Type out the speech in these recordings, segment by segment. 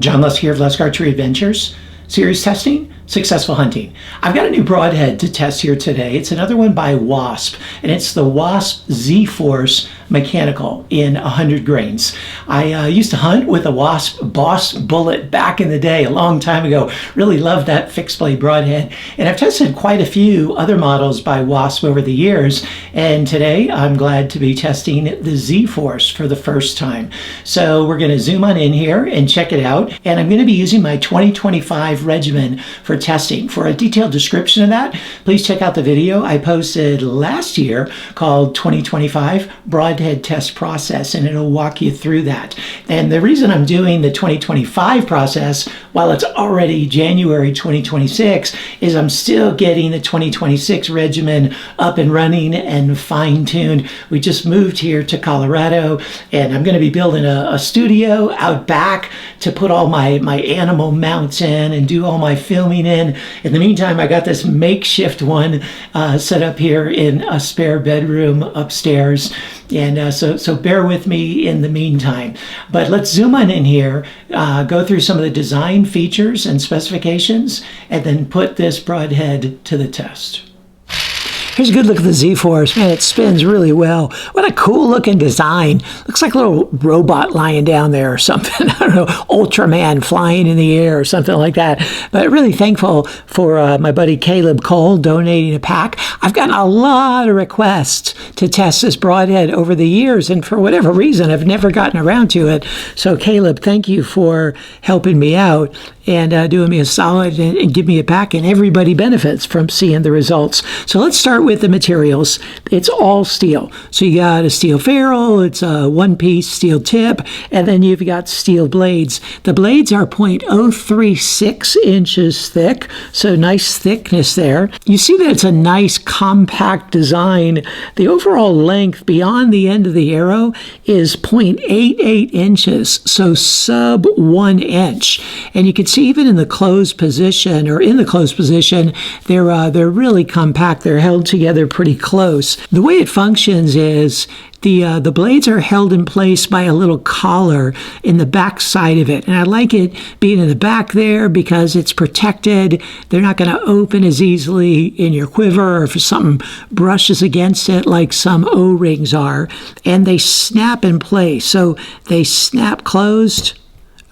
John Lusk here of Lusk Archery Adventures. Serious testing, successful hunting. I've got a new broadhead to test here today. It's another one by WASP, and it's the WASP Z-Force Mechanical in 100 grains. I used to hunt with a WASP Boss bullet back in the day, a long time ago. Really loved that fixed blade broadhead, and I've tested quite a few other models by WASP over the years, and today I'm glad to be testing the Z-Force for the first time. So we're going to zoom on in here and check it out, and I'm going to be using my 2025 regimen for testing. For a detailed description of that, please check out the video I posted last year called 2025 Broadhead Test Process, and it'll walk you through that. And the reason I'm doing the 2025 process while it's already January 2026 is I'm still getting the 2026 regimen up and running and fine-tuned. We just moved here to Colorado, and I'm going to be building a studio out back to put all my animal mounts in and do all my filming in. In the meantime, I got this makeshift one set up here in a spare bedroom upstairs, and so bear with me in the meantime. But let's zoom on in here, go through some of the design features and specifications, and then put this broadhead to the test. Here's a good look at the Z-Force. Man, it spins really well. What a cool looking design. Looks like a little robot lying down there or something. I don't know, Ultraman flying in the air or something like that. But really thankful for my buddy Caleb Cole donating a pack. I've gotten a lot of requests to test this broadhead over the years, and for whatever reason, I've never gotten around to it. So Caleb, thank you for helping me out and doing me a solid and give me a pack, and everybody benefits from seeing the results. So let's start with the materials. It's all steel. So you got a steel ferrule, it's a one-piece steel tip, and then you've got steel blades. The blades are 0.036 inches thick, so nice thickness there. You see that it's a nice compact design. The overall length beyond the end of the arrow is 0.88 inches, so sub 1 inch. And you can see even in the closed position, they're really compact. They're held together pretty close. The way it functions is the blades are held in place by a little collar in the back side of it. And I like it being in the back there because it's protected. They're not going to open as easily in your quiver or if something brushes against it like some O-rings are. And they snap in place. So they snap closed,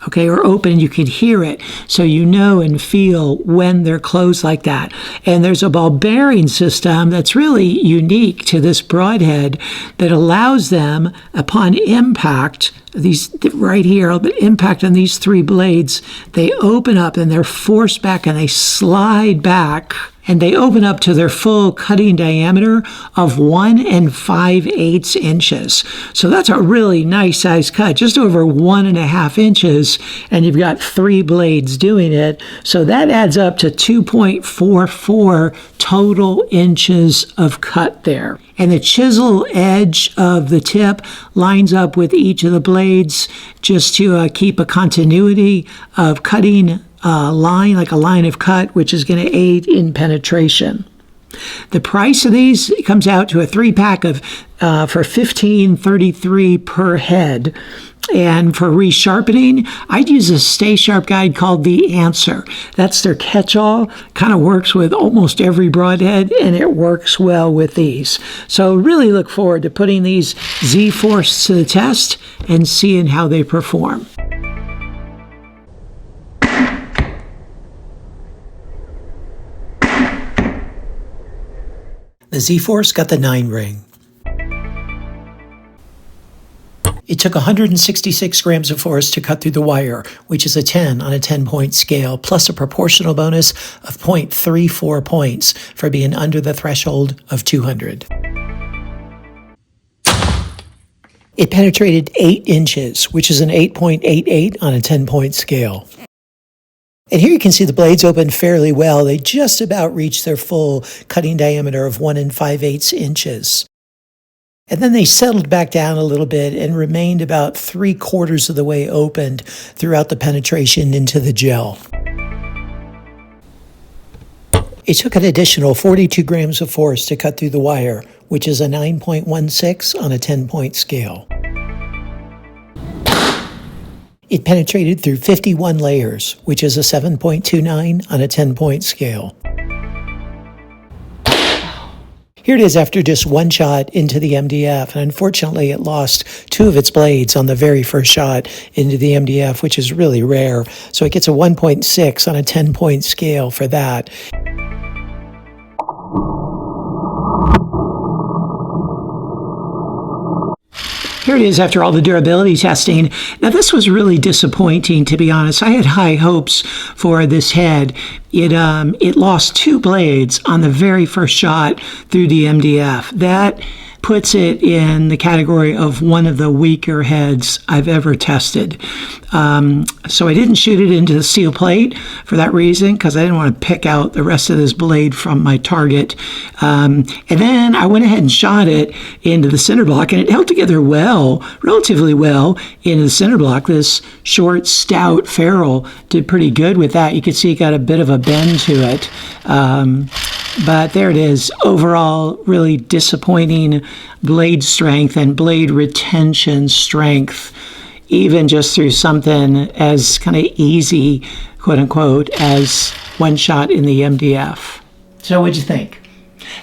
okay, or open, and you can hear it, so you know and feel when they're closed like that. And there's a ball bearing system that's really unique to this broadhead that allows them, upon impact, these right here, impact on these three blades, they open up and they're forced back and they slide back, and they open up to their full cutting diameter of 1 5/8 inches. So that's a really nice size cut, just over 1.5 inches, and you've got three blades doing it. So that adds up to 2.44 total inches of cut there. And the chisel edge of the tip lines up with each of the blades just to keep a continuity of cutting line, like a line of cut, which is going to aid in penetration. The price of these comes out to a 3-pack of for $15.33 per head. And for resharpening, I'd use a Stay Sharp guide called The Answer. That's their catch-all. Kind of works with almost every broadhead, and it works well with these. So really look forward to putting these Z-Force to the test and seeing how they perform. The Z-Force got the 9 ring. It took 166 grams of force to cut through the wire, which is a 10 on a 10-point scale, plus a proportional bonus of 0.34 points for being under the threshold of 200. It penetrated 8 inches, which is an 8.88 on a 10-point scale. And here you can see the blades open fairly well. They just about reach their full cutting diameter of 1 5/8 inches. And then they settled back down a little bit and remained about 3/4 of the way opened throughout the penetration into the gel. It took an additional 42 grams of force to cut through the wire, which is a 9.16 on a 10-point scale. It penetrated through 51 layers, which is a 7.29 on a 10-point scale. Here it is after just one shot into the MDF, and unfortunately it lost 2 of its blades on the very first shot into the MDF, which is really rare. So it gets a 1.6 on a 10-point scale for that. Here it is after all the durability testing. Now this was really disappointing, to be honest. I had high hopes for this head. It lost 2 blades on the very first shot through the MDF. That puts it in the category of one of the weaker heads I've ever tested. So I didn't shoot it into the steel plate for that reason, because I didn't want to pick out the rest of this blade from my target. And then I went ahead and shot it into the center block, and it held together well, relatively well, into the center block. This short, stout ferrule did pretty good with that. You can see it got a bit of a bend to it. But there it is. Overall, really disappointing blade strength and blade retention strength, even just through something as kind of easy, quote unquote, as one shot in the MDF. So what'd you think?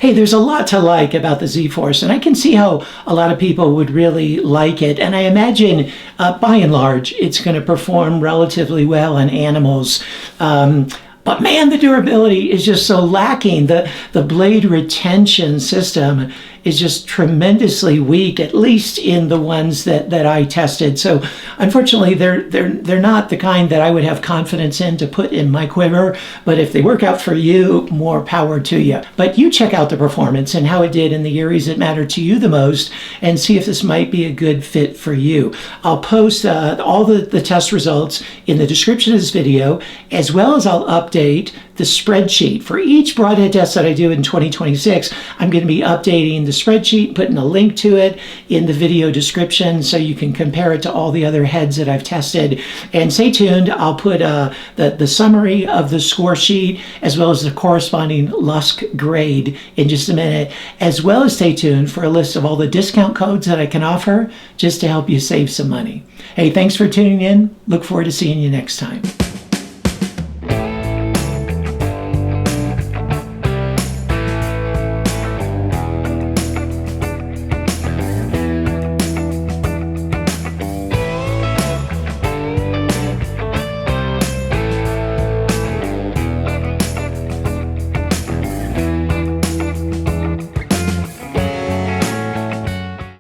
Hey, there's a lot to like about the Z-Force, and I can see how a lot of people would really like it. And I imagine, by and large, it's going to perform relatively well in animals. But man, the durability is just so lacking. The blade retention system is just tremendously weak, at least in the ones that I tested. So unfortunately, they're not the kind that I would have confidence in to put in my quiver. But if they work out for you, more power to you. But you check out the performance and how it did in the areas that matter to you the most, and see if this might be a good fit for you. I'll post all the test results in the description of this video, as well as I'll update the spreadsheet for each broadhead test that I do in 2026. I'm going to be updating the spreadsheet, putting a link to it in the video description so you can compare it to all the other heads that I've tested. And stay tuned. I'll put the summary of the score sheet as well as the corresponding Lusk grade in just a minute, as well as stay tuned for a list of all the discount codes that I can offer just to help you save some money. Hey, thanks for tuning in. Look forward to seeing you next time.